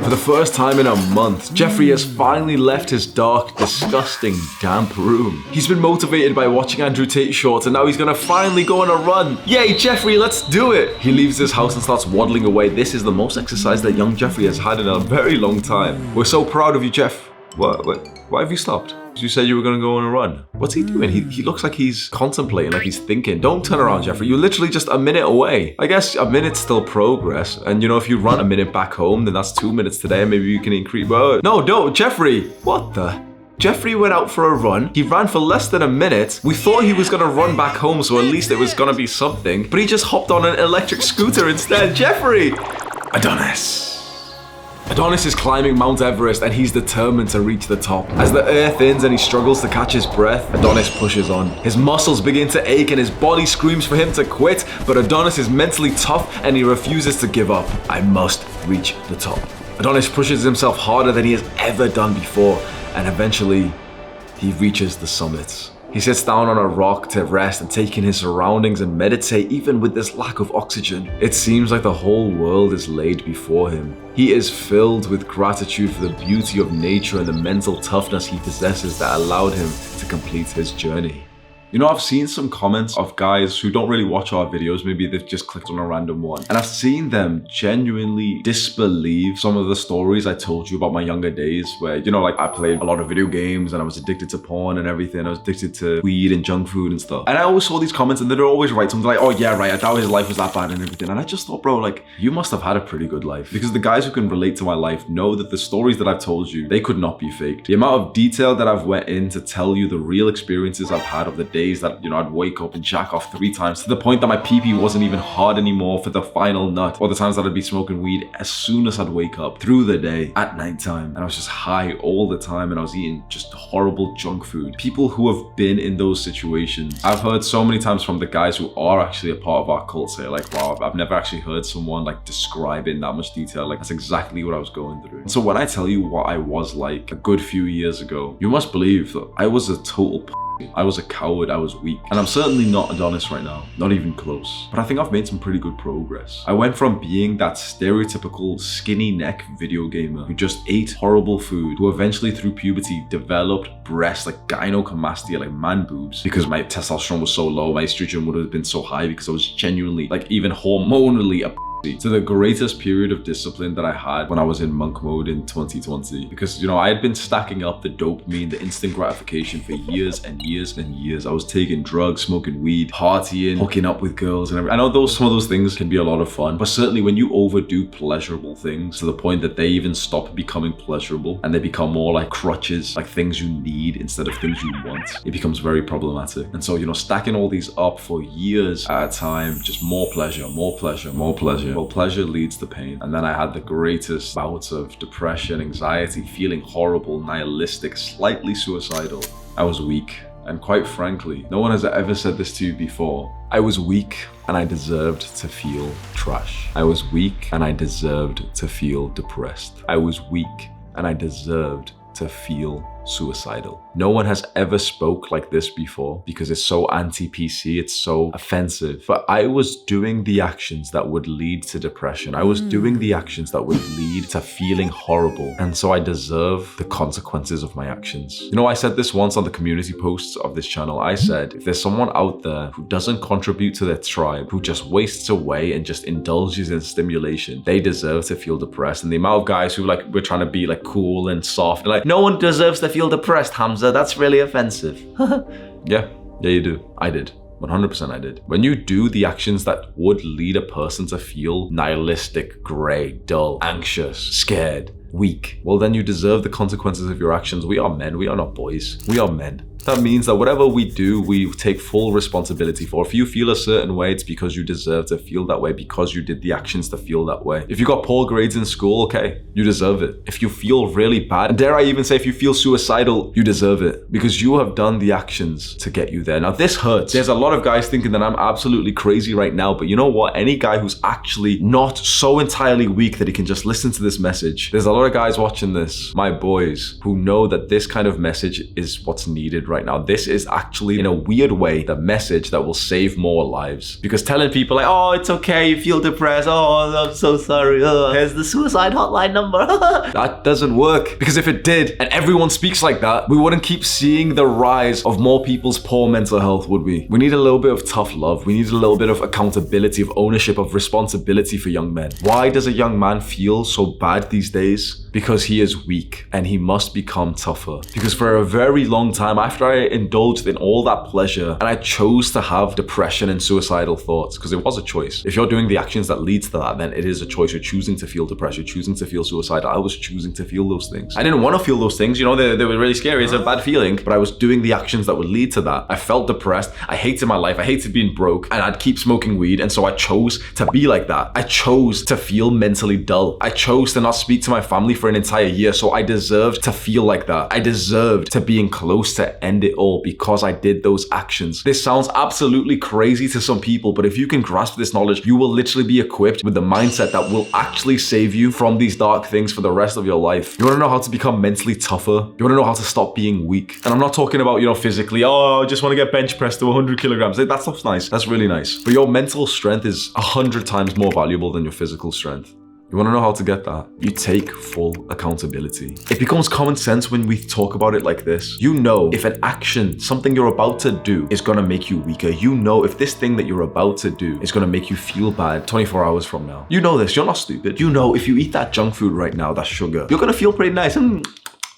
For the first time in a month, Jeffrey has finally left his dark, disgusting, damp room. He's been motivated by watching Andrew Tate shorts and now he's gonna finally go on a run. Yay, Jeffrey, let's do it! He leaves his house and starts waddling away. This is the most exercise that young Jeffrey has had in a very long time. We're so proud of you, Jeff. Why have you stopped? You said you were gonna go on a run. What's he doing? He looks like he's contemplating, like he's thinking. Don't turn around, Jeffrey. You're literally just a minute away. I guess a minute's still progress. And you know, if you run a minute back home, then that's 2 minutes today. Maybe you can increase. No, don't, Jeffrey. What the? Jeffrey went out for a run. He ran for less than a minute. We thought he was gonna run back home, so at least it was gonna be something. But he just hopped on an electric scooter instead. Jeffrey! Adonis. Adonis is climbing Mount Everest and he's determined to reach the top. As the air thins and he struggles to catch his breath, Adonis pushes on. His muscles begin to ache and his body screams for him to quit, but Adonis is mentally tough and he refuses to give up. I must reach the top. Adonis pushes himself harder than he has ever done before, and eventually, he reaches the summit. He sits down on a rock to rest and take in his surroundings and meditate even with this lack of oxygen. It seems like the whole world is laid before him. He is filled with gratitude for the beauty of nature and the mental toughness he possesses that allowed him to complete his journey. You know, I've seen some comments of guys who don't really watch our videos. Maybe they've just clicked on a random one. And I've seen them genuinely disbelieve some of the stories I told you about my younger days where, you know, like I played a lot of video games and I was addicted to porn and everything. I was addicted to weed and junk food and stuff. And I always saw these comments and they'd always write something like, oh yeah, right, I doubt his life was that bad and everything. And I just thought, bro, like, you must have had a pretty good life. Because the guys who can relate to my life know that the stories that I've told you, they could not be faked. The amount of detail that I've went in to tell you the real experiences I've had of the days that, you know, I'd wake up and jack off 3 times to the point that my pee-pee wasn't even hard anymore for the final nut, or the times that I'd be smoking weed as soon as I'd wake up through the day at nighttime, and I was just high all the time and I was eating just horrible junk food. People who have been in those situations, I've heard so many times from the guys who are actually a part of our cult say like, wow, I've never actually heard someone like describe it in that much detail. Like, that's exactly what I was going through. And so when I tell you what I was like a good few years ago, you must believe that I was a total I was a coward, I was weak. And I'm certainly not Adonis right now, not even close. But I think I've made some pretty good progress. I went from being that stereotypical skinny neck video gamer who just ate horrible food, who eventually through puberty developed breasts like gynecomastia, like man boobs, because my testosterone was so low, my estrogen would have been so high because I was genuinely, like even hormonally a to the greatest period of discipline that I had when I was in monk mode in 2020. Because, you know, I had been stacking up the dopamine, the instant gratification for years and years and years. I was taking drugs, smoking weed, partying, hooking up with girls and everything. I know some of those things can be a lot of fun, but certainly when you overdo pleasurable things to the point that they even stop becoming pleasurable and they become more like crutches, like things you need instead of things you want, it becomes very problematic. And so, you know, stacking all these up for years at a time, just more pleasure, more pleasure, more pleasure. Well, pleasure leads to pain. And then I had the greatest bouts of depression, anxiety, feeling horrible, nihilistic, slightly suicidal. I was weak. And quite frankly, no one has ever said this to you before. I was weak and I deserved to feel trash. I was weak and I deserved to feel depressed. I was weak and I deserved to feel suicidal. No one has ever spoke like this before because it's so anti-PC, it's so offensive. But I was doing the actions that would lead to depression. I was doing the actions that would lead to feeling horrible. And so I deserve the consequences of my actions. You know, I said this once on the community posts of this channel. I said, if there's someone out there who doesn't contribute to their tribe, who just wastes away and just indulges in stimulation, they deserve to feel depressed. And the amount of guys who like, we're trying to be like cool and soft and like, no one deserves to feel depressed, Hamza. That's really offensive. Yeah, you do. I did. 100% I did. When you do the actions that would lead a person to feel nihilistic, grey, dull, anxious, scared, weak, well then you deserve the consequences of your actions. We are men, we are not boys. We are men. That means that whatever we do, we take full responsibility for. If you feel a certain way, it's because you deserve to feel that way because you did the actions to feel that way. If you got poor grades in school, okay, you deserve it. If you feel really bad, and dare I even say if you feel suicidal, you deserve it because you have done the actions to get you there. Now this hurts. There's a lot of guys thinking that I'm absolutely crazy right now, but you know what? Any guy who's actually not so entirely weak that he can just listen to this message, there's a lot of guys watching this, my boys, who know that this kind of message is what's needed right right now, this is actually, in a weird way, the message that will save more lives. Because telling people like, oh, it's okay, you feel depressed, oh, I'm so sorry, here's the suicide hotline number. That doesn't work. Because if it did, and everyone speaks like that, we wouldn't keep seeing the rise of more people's poor mental health, would we? We need a little bit of tough love. We need a little bit of accountability, of ownership, of responsibility for young men. Why does a young man feel so bad these days? Because he is weak and he must become tougher. Because for a very long time, after I indulged in all that pleasure and I chose to have depression and suicidal thoughts, because it was a choice. If you're doing the actions that leads to that, then it is a choice. You're choosing to feel depression, you're choosing to feel suicidal. I was choosing to feel those things. I didn't want to feel those things, you know, they were really scary. It's a bad feeling, but I was doing the actions that would lead to that. I felt depressed. I hated my life. I hated being broke, and I'd keep smoking weed. And so I chose to be like that. I chose to feel mentally dull. I chose to not speak to my family for an entire year. So I deserved to feel like that. I deserved to being close to end it all because I did those actions. This sounds absolutely crazy to some people, but if you can grasp this knowledge, you will literally be equipped with the mindset that will actually save you from these dark things for the rest of your life. You want to know how to become mentally tougher? You want to know how to stop being weak? And I'm not talking about, you know, physically, oh, I just want to get bench pressed to 100 kilograms. That stuff's nice. That's really nice. But your mental strength is 100 times more valuable than your physical strength. You want to know how to get that? You take full accountability. It becomes common sense when we talk about it like this. You know if an action, something you're about to do, is going to make you weaker. You know if this thing that you're about to do is going to make you feel bad 24 hours from now. You know this. You're not stupid. You know if you eat that junk food right now, that sugar, you're going to feel pretty nice.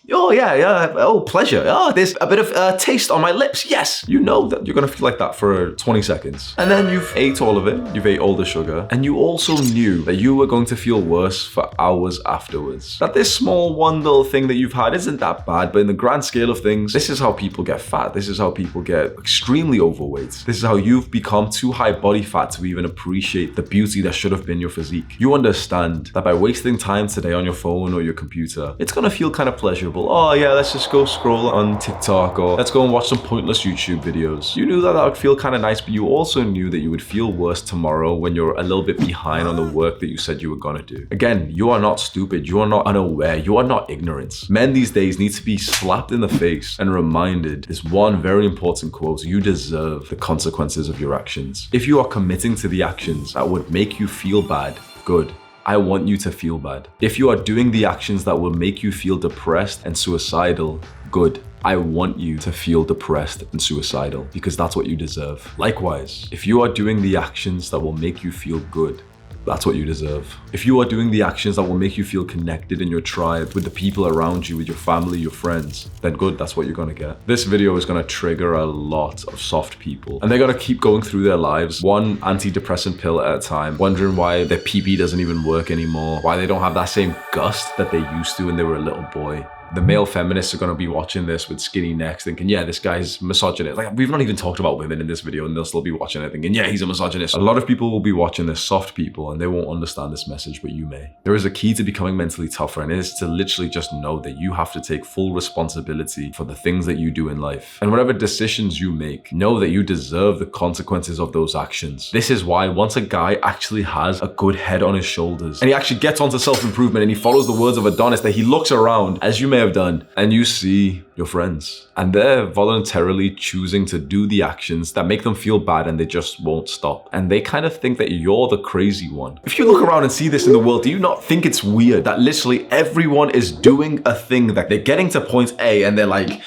Oh, yeah. Oh, pleasure. Oh, there's a bit of taste on my lips. Yes. You know that you're going to feel like that for 20 seconds. And then you've ate all of it. You've ate all the sugar. And you also knew that you were going to feel worse for hours afterwards. That this small one little thing that you've had isn't that bad, but in the grand scale of things, this is how people get fat. This is how people get extremely overweight. This is how you've become too high body fat to even appreciate the beauty that should have been your physique. You understand that by wasting time today on your phone or your computer, it's going to feel kind of pleasurable. Oh yeah, let's just go scroll on TikTok, or let's go and watch some pointless YouTube videos. You knew that would feel kind of nice, but you also knew that you would feel worse tomorrow when you're a little bit behind on the work that you said you were gonna do. Again, you are not stupid. You are not unaware. You are not ignorant. Men these days need to be slapped in the face and reminded this one very important quote: you deserve the consequences of your actions. If you are committing to the actions that would make you feel bad, good. I want you to feel bad. If you are doing the actions that will make you feel depressed and suicidal, good. I want you to feel depressed and suicidal because that's what you deserve. Likewise, if you are doing the actions that will make you feel good, that's what you deserve. If you are doing the actions that will make you feel connected in your tribe, with the people around you, with your family, your friends, then good, that's what you're gonna get. This video is gonna trigger a lot of soft people, and they're gonna keep going through their lives, one antidepressant pill at a time, wondering why their PP doesn't even work anymore, why they don't have that same gust that they used to when they were a little boy. The male feminists are going to be watching this with skinny necks thinking, yeah, this guy's misogynist. Like, we've not even talked about women in this video, and they'll still be watching it thinking, yeah, he's a misogynist. A lot of people will be watching this, soft people, and they won't understand this message, but you may. There is a key to becoming mentally tougher, and it is to literally just know that you have to take full responsibility for the things that you do in life. And whatever decisions you make, know that you deserve the consequences of those actions. This is why once a guy actually has a good head on his shoulders, and he actually gets onto self-improvement, and he follows the words of Adonis, that he looks around, as you may have done, and you see your friends, and they're voluntarily choosing to do the actions that make them feel bad, and they just won't stop. And they kind of think that you're the crazy one. If you look around and see this in the world, do you not think it's weird that literally everyone is doing a thing that they're getting to point A and they're like,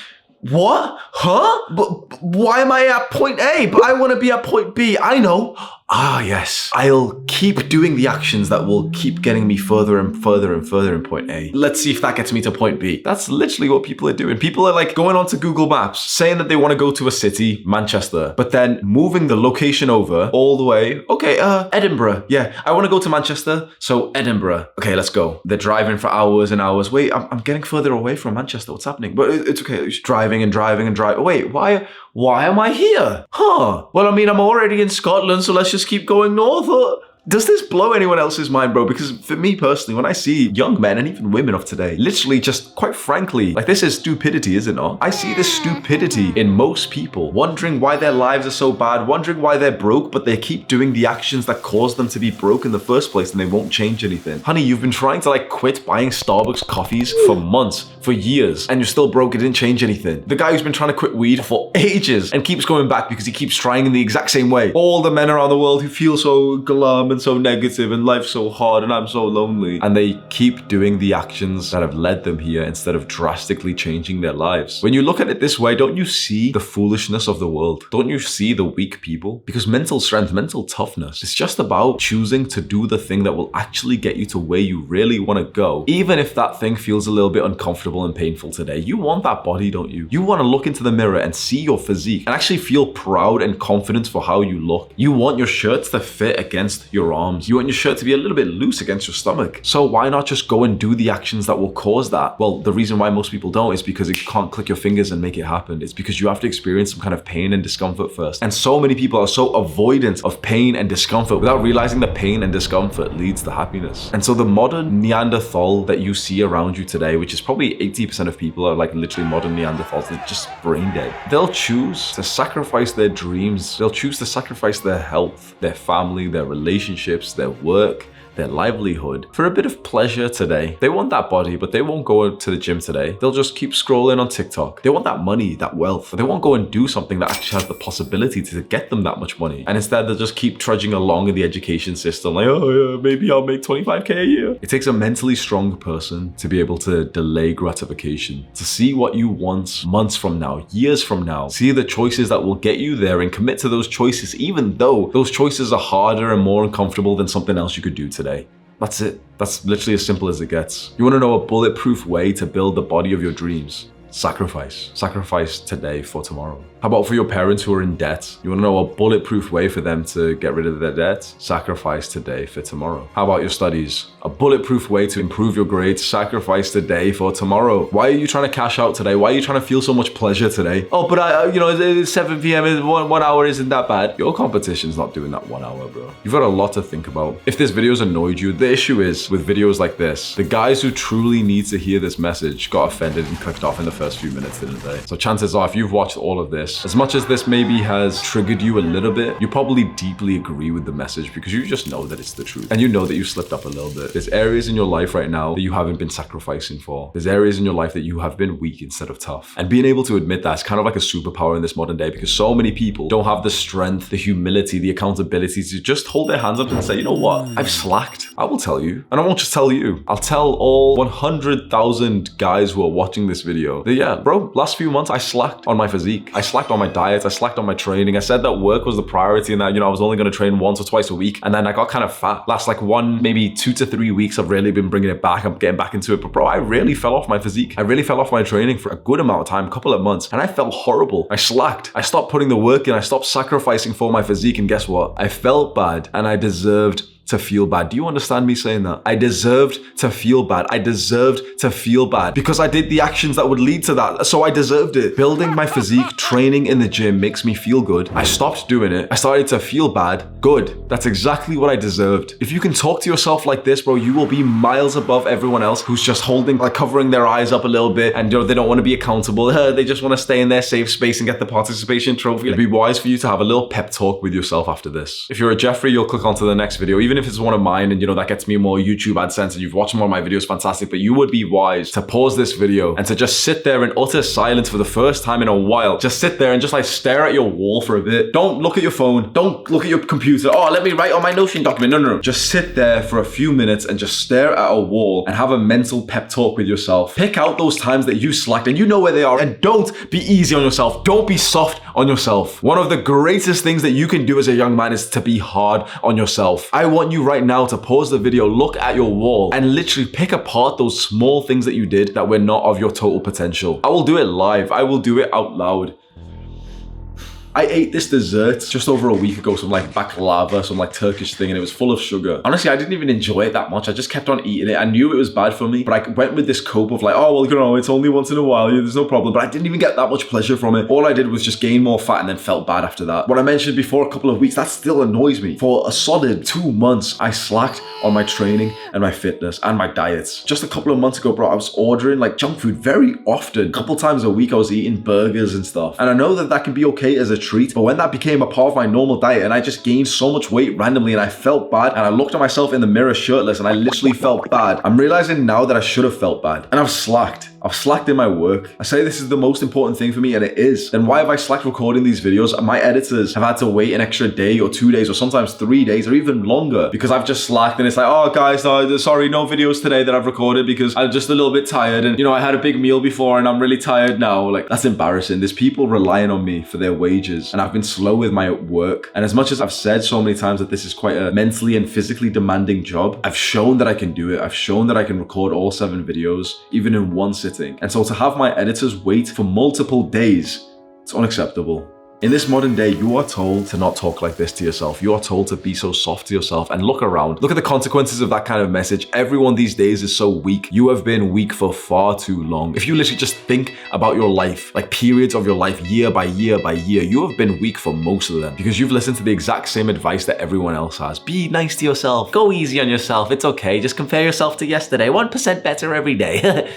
what? Huh? But why am I at point A? But I want to be at point B. I know. Ah, yes. I'll keep doing the actions that will keep getting me further and further and further in point A. Let's see if that gets me to point B. That's literally what people are doing. People are like going onto Google Maps, saying that they want to go to a city, Manchester, but then moving the location over all the way. Okay, Edinburgh. Yeah, I want to go to Manchester, so Edinburgh. Okay, let's go. They're driving for hours and hours. Wait, I'm getting further away from Manchester. What's happening? But it's okay. It's driving and driving and driving. Wait, why am I here? Huh. Well, I mean, I'm already in Scotland, so let's just keep going north. Does this blow anyone else's mind, bro? Because for me personally, when I see young men and even women of today, literally just quite frankly, like this is stupidity, is it not? I see this stupidity in most people, wondering why their lives are so bad, wondering why they're broke, but they keep doing the actions that caused them to be broke in the first place and they won't change anything. Honey, you've been trying to like quit buying Starbucks coffees for months, for years, and you're still broke. It didn't change anything. The guy who's been trying to quit weed for ages and keeps going back because he keeps trying in the exact same way. All the men around the world who feel so glum and so negative and life's so hard and I'm so lonely, and they keep doing the actions that have led them here instead of drastically changing their lives. When you look at it this way, don't you see the foolishness of the world? Don't you see the weak people? Because mental strength, mental toughness, it's just about choosing to do the thing that will actually get you to where you really want to go. Even if that thing feels a little bit uncomfortable and painful today, you want that body, don't you? You want to look into the mirror and see your physique and actually feel proud and confident for how you look. You want your shirts to fit against your arms. You want your shirt to be a little bit loose against your stomach. So why not just go and do the actions that will cause that? Well, the reason why most people don't is because you can't click your fingers and make it happen. It's because you have to experience some kind of pain and discomfort first. And so many people are so avoidant of pain and discomfort without realizing that pain and discomfort leads to happiness. And so the modern Neanderthal that you see around you today, which is probably 80% of people are like literally modern Neanderthals, they're just brain dead. They'll choose to sacrifice their dreams. They'll choose to sacrifice their health, their family, their relationships, their work, their livelihood for a bit of pleasure today. They want that body, but they won't go to the gym today. They'll just keep scrolling on TikTok. They want that money, that wealth, but they won't go and do something that actually has the possibility to get them that much money. And instead, they'll just keep trudging along in the education system like, oh yeah, maybe I'll make 25K a year. It takes a mentally strong person to be able to delay gratification, to see what you want months from now, years from now, see the choices that will get you there and commit to those choices, even though those choices are harder and more uncomfortable than something else you could do today. That's it. That's literally as simple as it gets. You want to know a bulletproof way to build the body of your dreams? Sacrifice. Sacrifice today for tomorrow. How about for your parents who are in debt? You want to know a bulletproof way for them to get rid of their debt? Sacrifice today for tomorrow. How about your studies? A bulletproof way to improve your grades? Sacrifice today for tomorrow. Why are you trying to cash out today? Why are you trying to feel so much pleasure today? Oh, but it's 7 p.m. One hour isn't that bad. Your competition's not doing that 1 hour, bro. You've got a lot to think about. If this video's annoyed you, the issue is with videos like this, the guys who truly need to hear this message got offended and clicked off in the first few minutes, didn't they? So chances are, if you've watched all of this, as much as this maybe has triggered you a little bit, you probably deeply agree with the message because you just know that it's the truth. And you know that you slipped up a little bit. There's areas in your life right now that you haven't been sacrificing for. There's areas in your life that you have been weak instead of tough. And being able to admit that is kind of like a superpower in this modern day because so many people don't have the strength, the humility, the accountability to just hold their hands up and say, you know what? I've slacked. I will tell you. And I won't just tell you. I'll tell all 100,000 guys who are watching this video that, yeah, bro, last few months I slacked on my physique. I slacked on my diet. I slacked on my training. I said that work was the priority and that, I was only going to train once or twice a week. And then I got kind of fat. Last like maybe 2 to 3 weeks, I've really been bringing it back. I'm getting back into it. But bro, I really fell off my physique. I really fell off my training for a good amount of time, a couple of months. And I felt horrible. I slacked. I stopped putting the work in. I stopped sacrificing for my physique. And guess what? I felt bad and I deserved to feel bad. Do you understand me saying that? I deserved to feel bad. I deserved to feel bad because I did the actions that would lead to that. So I deserved it. Building my physique, training in the gym makes me feel good. I stopped doing it. I started to feel bad. Good. That's exactly what I deserved. If you can talk to yourself like this, bro, you will be miles above everyone else who's just covering their eyes up a little bit and they don't want to be accountable. They just want to stay in their safe space and get the participation trophy. It'd be wise for you to have a little pep talk with yourself after this. If you're a Jeffrey, you'll click onto the next video, even if it's one of mine and that gets me more YouTube AdSense and you've watched more of my videos, fantastic, but you would be wise to pause this video and to just sit there in utter silence for the first time in a while. Just sit there and just stare at your wall for a bit. Don't look at your phone. Don't look at your computer. Oh, let me write on my Notion document. No. Just sit there for a few minutes and just stare at a wall and have a mental pep talk with yourself. Pick out those times that you slacked and you know where they are, and don't be easy on yourself. Don't be soft on yourself. One of the greatest things that you can do as a young man is to be hard on yourself. I want you right now to pause the video, look at your wall, and literally pick apart those small things that you did that were not of your total potential. I will do it live. I will do it out loud. I ate this dessert just over a week ago, some like baklava, some like Turkish thing, and it was full of sugar. Honestly, I didn't even enjoy it that much. I just kept on eating it. I knew it was bad for me, but I went with this cope of like, oh, well, you know, it's only once in a while, there's no problem. But I didn't even get that much pleasure from it. All I did was just gain more fat and then felt bad after that. What I mentioned before, a couple of weeks, that still annoys me. For a solid 2 months, I slacked on my training and my fitness and my diets. Just a couple of months ago, bro, I was ordering like junk food very often. A couple times a week, I was eating burgers and stuff. And I know that that can be okay as a treat, but when that became a part of my normal diet and I just gained so much weight randomly and I felt bad and I looked at myself in the mirror shirtless and I literally felt bad, I'm realizing now that I should have felt bad. And I've slacked. I've slacked in my work. I say this is the most important thing for me, and it is. Then why have I slacked recording these videos? My editors have had to wait an extra day or 2 days or sometimes 3 days or even longer because I've just slacked, and it's like, oh guys, sorry, no videos today that I've recorded because I'm just a little bit tired, and you know, I had a big meal before and I'm really tired now. Like, that's embarrassing. There's people relying on me for their wages, and I've been slow with my work. And as much as I've said so many times that this is quite a mentally and physically demanding job, I've shown that I can do it. I've shown that I can record all 7 videos, even in one sitting. And so to have my editors wait for multiple days, it's unacceptable. In this modern day, you are told to not talk like this to yourself. You are told to be so soft to yourself, and look around. Look at the consequences of that kind of message. Everyone these days is so weak. You have been weak for far too long. If you literally just think about your life, like periods of your life, year by year by year, you have been weak for most of them because you've listened to the exact same advice that everyone else has. Be nice to yourself. Go easy on yourself. It's okay. Just compare yourself to yesterday. 1% better every day.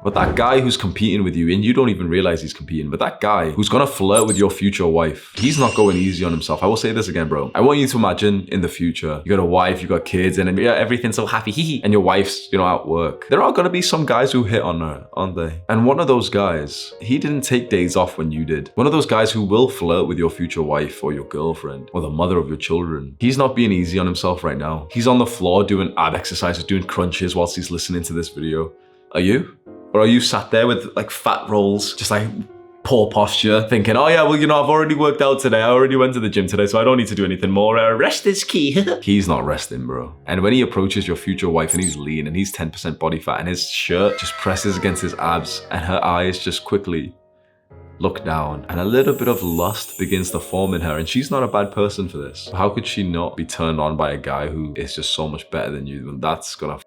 But that guy who's competing with you, and you don't even realize he's competing, but that guy who's gonna flirt with your future wife, he's not going easy on himself. I will say this again, bro. I want you to imagine in the future, you got a wife, you got kids, and yeah, everything's so happy, and your wife's, you know, at work. There are gonna be some guys who hit on her, aren't they? And one of those guys, he didn't take days off when you did. One of those guys who will flirt with your future wife or your girlfriend or the mother of your children. He's not being easy on himself right now. He's on the floor doing ab exercises, doing crunches whilst he's listening to this video. Are you? Or are you sat there with like fat rolls, just like poor posture, thinking, oh yeah, well, you know, I've already worked out today. I already went to the gym today, so I don't need to do anything more. Rest is key. He's not resting, bro. And when he approaches your future wife and he's lean and he's 10% body fat and his shirt just presses against his abs and her eyes just quickly look down and a little bit of lust begins to form in her, and she's not a bad person for this. How could she not be turned on by a guy who is just so much better than you? And that's gonna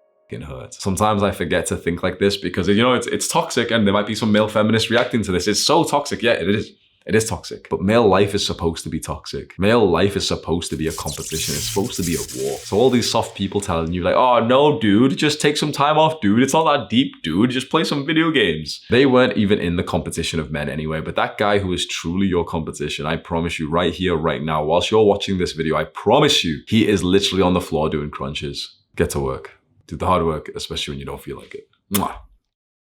hurts. Sometimes I forget to think like this because, you know, it's toxic, and there might be some male feminists reacting to this. It's so toxic. Yeah, it is. It is toxic. But male life is supposed to be toxic. Male life is supposed to be a competition. It's supposed to be a war. So all these soft people telling you like, oh no, dude, just take some time off, dude. It's not that deep, dude. Just play some video games. They weren't even in the competition of men anyway. But that guy who is truly your competition, I promise you right here, right now, whilst you're watching this video, I promise you, he is literally on the floor doing crunches. Get to work. Do the hard work, especially when you don't feel like it. Mwah.